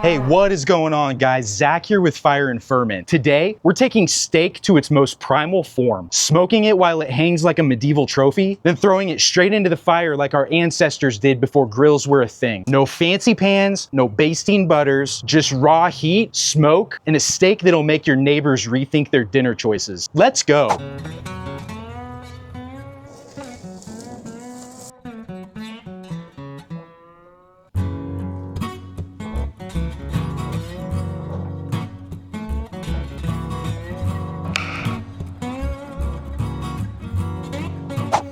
Hey, what is going on, guys? Zach here with Fire and Ferment. Today, we're taking steak to its most primal form, smoking it while it hangs like a medieval trophy, then throwing it straight into the fire like our ancestors did before grills were a thing. No fancy pans, no basting butters, just raw heat, smoke, and a steak that'll make your neighbors rethink their dinner choices. Let's go.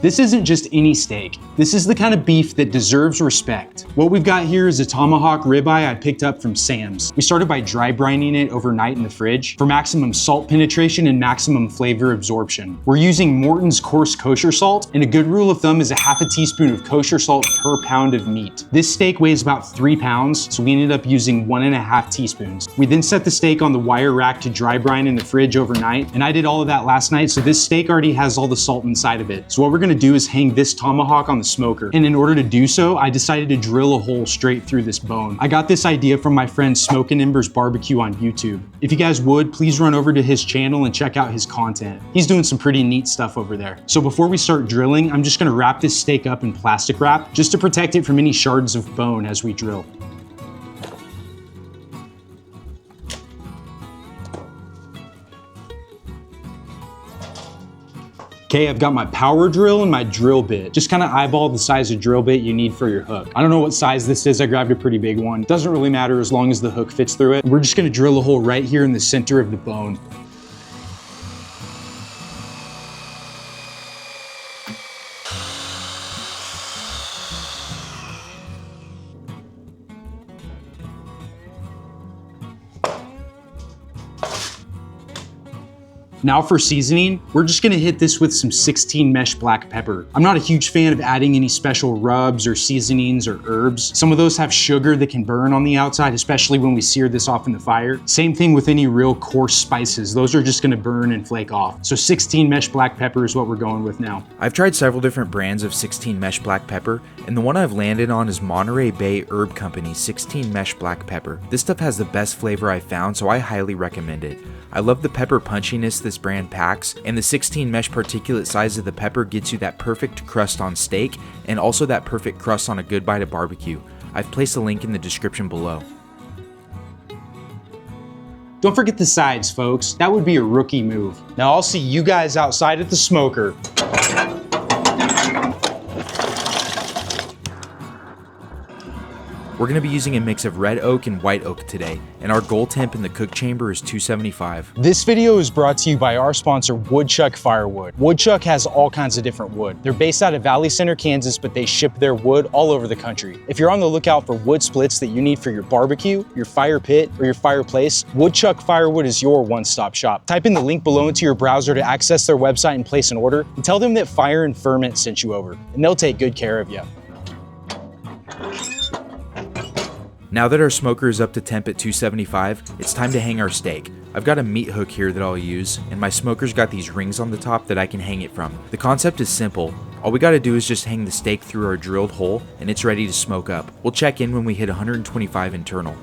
This isn't just any steak. This is the kind of beef that deserves respect. What we've got here is a Tomahawk ribeye I picked up from Sam's. We started by dry brining it overnight in the fridge for maximum salt penetration and maximum flavor absorption. We're using Morton's coarse kosher salt, and a good rule of thumb is a half a teaspoon of kosher salt per pound of meat. This steak weighs about 3 pounds, so we ended up using 1.5 teaspoons. We then set the steak on the wire rack to dry brine in the fridge overnight, and I did all of that last night, so this steak already has all the salt inside of it. So what we're gonna do is hang this tomahawk on the smoker. And in order to do so, I decided to drill a hole straight through this bone. I got this idea from my friend Smokin' Embers Barbecue on YouTube. If you guys would, please run over to his channel and check out his content. He's doing some pretty neat stuff over there. So before we start drilling, I'm just gonna wrap this steak up in plastic wrap just to protect it from any shards of bone as we drill. Okay, I've got my power drill and my drill bit. Just kind of eyeball the size of drill bit you need for your hook. I don't know what size this is. I grabbed a pretty big one. Doesn't really matter as long as the hook fits through it. We're just gonna drill a hole right here in the center of the bone. Now for seasoning, we're just gonna hit this with some 16 mesh black pepper. I'm not a huge fan of adding any special rubs or seasonings or herbs. Some of those have sugar that can burn on the outside, especially when we sear this off in the fire. Same thing with any real coarse spices. Those are just gonna burn and flake off. So 16 mesh black pepper is what we're going with now. I've tried several different brands of 16 mesh black pepper, and the one I've landed on is Monterey Bay Herb Company's 16 mesh black pepper. This stuff has the best flavor I've found, so I highly recommend it. I love the pepper punchiness this brand packs, and the 16 mesh particulate size of the pepper gets you that perfect crust on steak and also that perfect crust on a good bite of barbecue. I've placed a link in the description below. Don't forget the sides, folks. That would be a rookie move. Now I'll see you guys outside at the smoker. We're going to be using a mix of red oak and white oak today, and our goal temp in the cook chamber is 275. This video is brought to you by our sponsor, Woodchuck Firewood. Woodchuck has all kinds of different wood. They're based out of Valley Center, Kansas, but they ship their wood all over the country. If you're on the lookout for wood splits that you need for your barbecue, your fire pit, or your fireplace, Woodchuck Firewood is your one-stop shop. Type in the link below into your browser to access their website and place an order, and tell them that Fire and Ferment sent you over, and they'll take good care of you. Now that our smoker is up to temp at 275, it's time to hang our steak. I've got a meat hook here that I'll use, and my smoker's got these rings on the top that I can hang it from. The concept is simple. All we gotta do is just hang the steak through our drilled hole, and it's ready to smoke up. We'll check in when we hit 125 internal.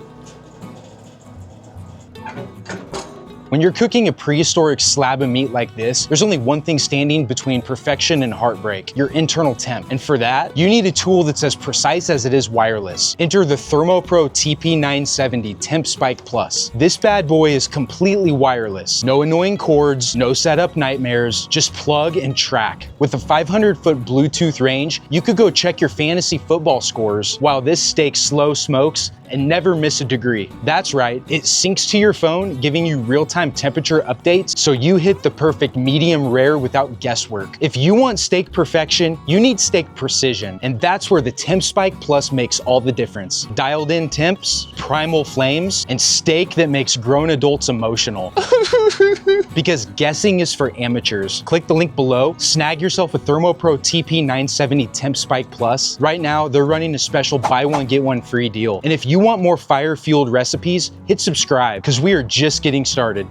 When you're cooking a prehistoric slab of meat like this, there's only one thing standing between perfection and heartbreak, your internal temp. And for that, you need a tool that's as precise as it is wireless. Enter the ThermoPro TP970 Temp Spike Plus. This bad boy is completely wireless. No annoying cords, no setup nightmares, just plug and track. With a 500-foot Bluetooth range, you could go check your fantasy football scores while this steak slow smokes and never miss a degree. That's right, it syncs to your phone, giving you real-time temperature updates, so you hit the perfect medium rare without guesswork. If you want steak perfection, you need steak precision, and that's where the Temp Spike Plus makes all the difference. Dialed in temps, primal flames, and steak that makes grown adults emotional. Because guessing is for amateurs. Click the link below, snag yourself a ThermoPro TP970 Temp Spike Plus. Right now, they're running a special buy one, get one free deal. And if you want more fire-fueled recipes, hit subscribe, because we are just getting started.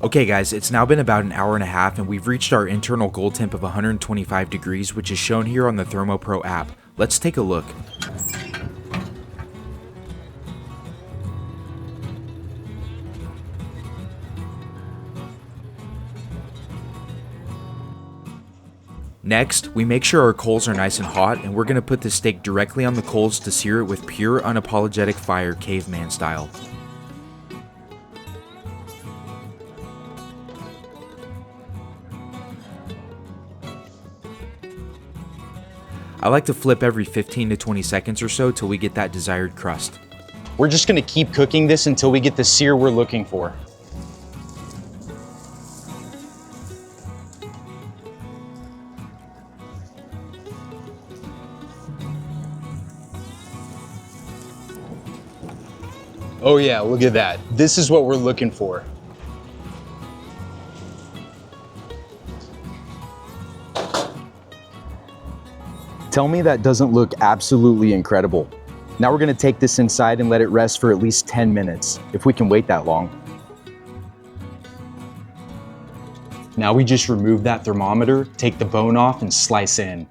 Okay guys, it's now been about an hour and a half and we've reached our internal goal temp of 125 degrees, which is shown here on the ThermoPro app. Let's take a look. Next, we make sure our coals are nice and hot, and we're going to put the steak directly on the coals to sear it with pure unapologetic fire, caveman style. I like to flip every 15 to 20 seconds or so till we get that desired crust. We're just gonna keep cooking this until we get the sear we're looking for. Oh yeah, look at that. This is what we're looking for. Tell me that doesn't look absolutely incredible. Now we're gonna take this inside and let it rest for at least 10 minutes, if we can wait that long. Now we just remove that thermometer, take the bone off, and slice in.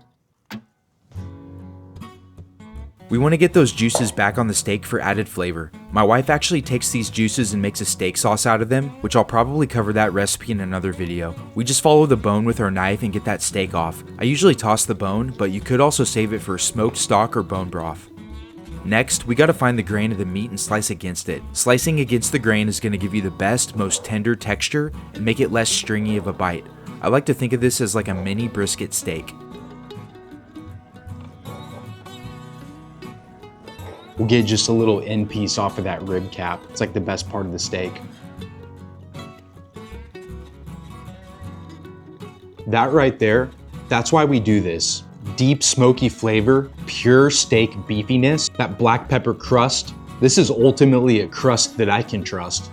We want to get those juices back on the steak for added flavor. My wife actually takes these juices and makes a steak sauce out of them, which I'll probably cover that recipe in another video. We just follow the bone with our knife and get that steak off. I usually toss the bone, but you could also save it for smoked stock or bone broth. Next, we gotta find the grain of the meat and slice against it. Slicing against the grain is gonna give you the best, most tender texture and make it less stringy of a bite. I like to think of this as like a mini brisket steak. We'll get just a little end piece off of that rib cap. It's like the best part of the steak. That right there, that's why we do this. Deep smoky flavor, pure steak beefiness, that black pepper crust. This is ultimately a crust that I can trust.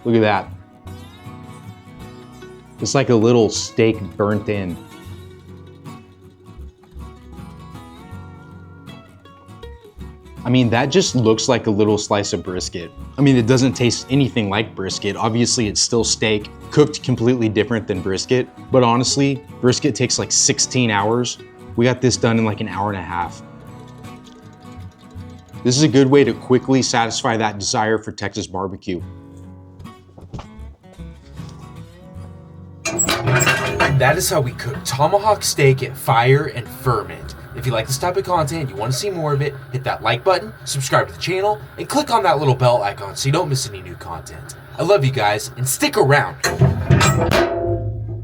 Look at that. It's like a little steak burnt in. I mean, that just looks like a little slice of brisket. I mean, it doesn't taste anything like brisket. Obviously, it's still steak, cooked completely different than brisket. But honestly, brisket takes like 16 hours. We got this done in like an hour and a half. This is a good way to quickly satisfy that desire for Texas barbecue. That is how we cook tomahawk steak at fire and ferment. If you like this type of content, you want to see more of it, hit that like button, subscribe to the channel, and click on that little bell icon so you don't miss any new content. I love you guys, and stick around.